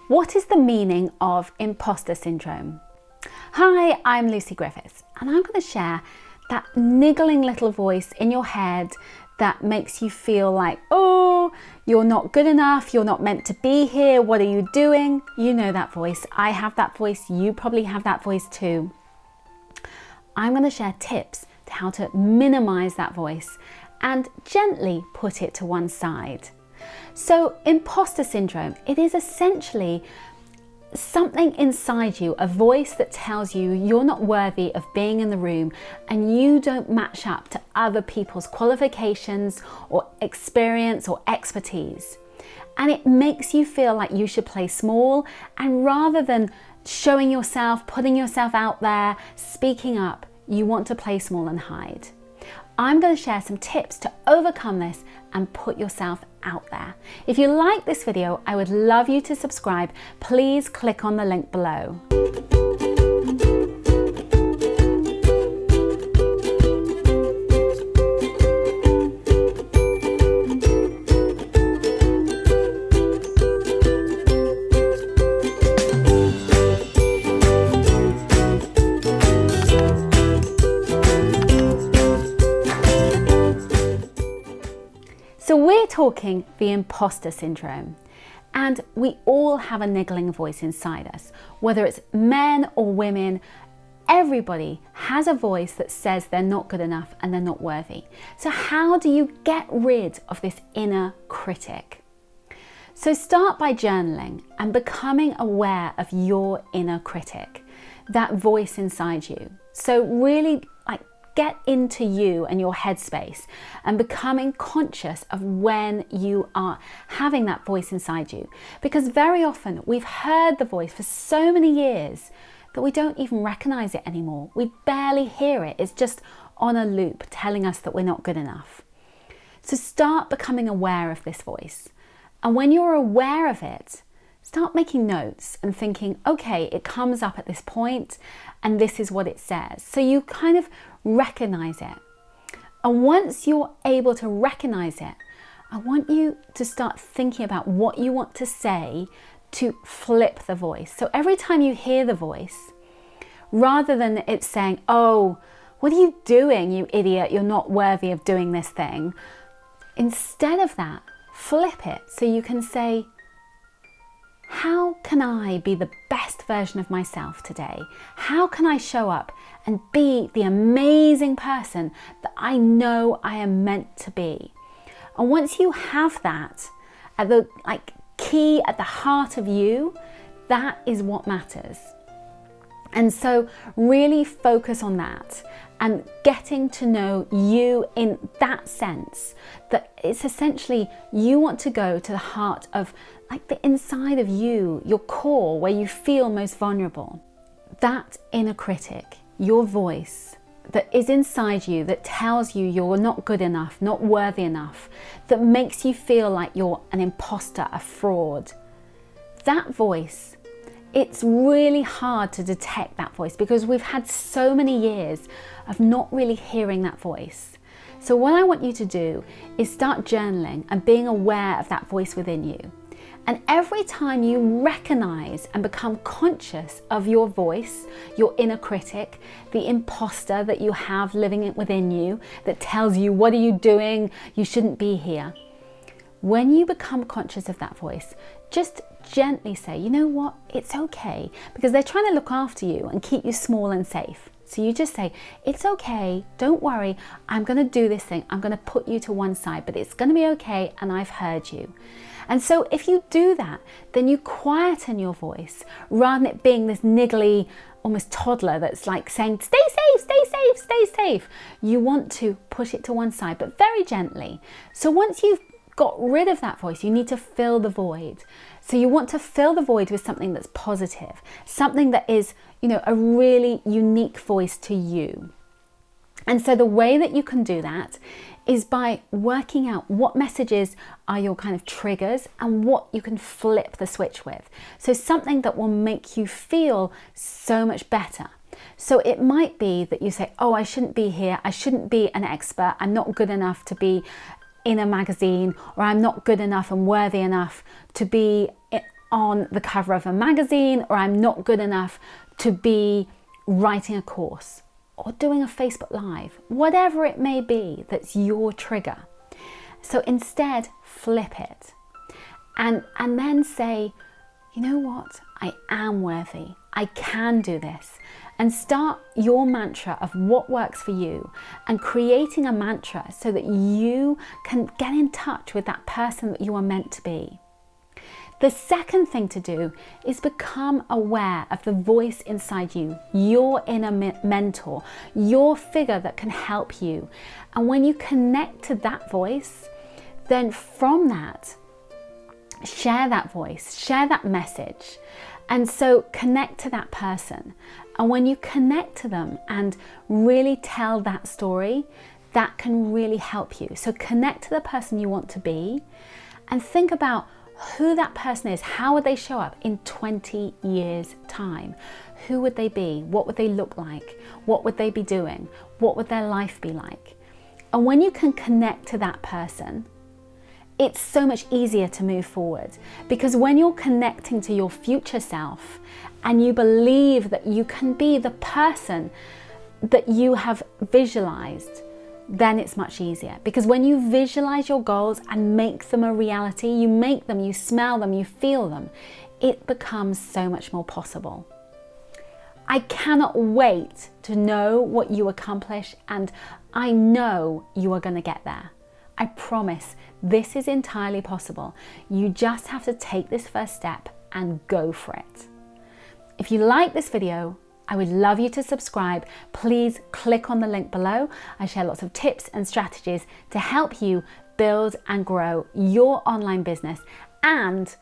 What is the meaning of imposter syndrome? Hi, I'm Lucy Griffiths, and I'm going to share that niggling little voice in your head that makes you feel like, oh, you're not good enough, you're not meant to be here, what are you doing? You know that voice. I have that voice. You probably have that voice too. I'm going to share tips to how to minimize that voice and gently put it to one side. So imposter syndrome, it is essentially something inside you, a voice that tells you you're not worthy of being in the room and you don't match up to other people's qualifications or experience or expertise. And it makes you feel like you should play small, and rather than showing yourself, putting yourself out there, speaking up, you want to play small and hide. I'm going to share some tips to overcome this and put yourself out there. If you like this video, I would love you to subscribe. Please click on the link below. So we're talking the imposter syndrome, and we all have a niggling voice inside us. Whether it's men or women, everybody has a voice that says they're not good enough and they're not worthy. So how do you get rid of this inner critic? So start by journaling and becoming aware of your inner critic, that voice inside you. So really get into you and your headspace and becoming conscious of when you are having that voice inside you. Because very often we've heard the voice for so many years that we don't even recognize it anymore. We barely hear it. It's just on a loop telling us that we're not good enough. So start becoming aware of this voice. And when you're aware of it, start making notes and thinking, okay, it comes up at this point and this is what it says. So you kind of recognize it. And once you're able to recognize it, I want you to start thinking about what you want to say to flip the voice. So every time you hear the voice, rather than it saying, oh, what are you doing, you idiot? You're not worthy of doing this thing. Instead of that, flip it so you can say, how can I be the best version of myself today? How can I show up and be the amazing person that I know I am meant to be? And once you have that at the key at the heart of you, that is what matters. And so really focus on that and getting to know you in that sense, that it's essentially you want to go to the heart of the inside of you, your core, where you feel most vulnerable. That inner critic, your voice that is inside you that tells you you're not good enough, not worthy enough, that makes you feel like you're an imposter, a fraud. That voice, it's really hard to detect that voice because we've had so many years of not really hearing that voice. So what I want you to do is start journaling and being aware of that voice within you. And every time you recognize and become conscious of your voice, your inner critic, the imposter that you have living within you that tells you, what are you doing? You shouldn't be here. When you become conscious of that voice, just gently say, you know what, it's okay, because they're trying to look after you and keep you small and safe. So you just say, it's okay, don't worry, I'm going to do this thing, I'm going to put you to one side, but it's going to be okay and I've heard you. And so if you do that, then you quieten your voice rather than it being this niggly, almost toddler that's saying, stay safe, stay safe, stay safe. You want to push it to one side, but very gently. So once you've got rid of that voice, you need to fill the void. So you want to fill the void with something that's positive, something that is, a really unique voice to you. And so the way that you can do that is by working out what messages are your kind of triggers and what you can flip the switch with. So something that will make you feel so much better. So it might be that you say, oh, I shouldn't be here. I shouldn't be an expert. I'm not good enough to be in a magazine, or I'm not good enough and worthy enough to be on the cover of a magazine, or I'm not good enough to be writing a course or doing a Facebook Live, whatever it may be that's your trigger. So instead, flip it and then say, you know what? I am worthy. I can do this. And start your mantra of what works for you and creating a mantra so that you can get in touch with that person that you are meant to be. The second thing to do is become aware of the voice inside you, your inner mentor, your figure that can help you. And when you connect to that voice, then from that, share that voice, share that message. And so connect to that person. And when you connect to them and really tell that story, that can really help you. So connect to the person you want to be and think about who that person is. How would they show up in 20 years' time? Who would they be? What would they look like? What would they be doing? What would their life be like? And when you can connect to that person, it's so much easier to move forward, because when you're connecting to your future self and you believe that you can be the person that you have visualized, then it's much easier. Because when you visualize your goals and make them a reality, you make them, you smell them, you feel them, it becomes so much more possible. I cannot wait to know what you accomplish, and I know you are going to get there. I promise this is entirely possible. You just have to take this first step and go for it. If you like this video, I would love you to subscribe. Please click on the link below. I share lots of tips and strategies to help you build and grow your online business and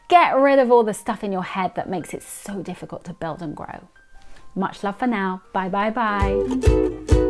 get rid of all the stuff in your head that makes it so difficult to build and grow. Much love for now. Bye, bye, bye.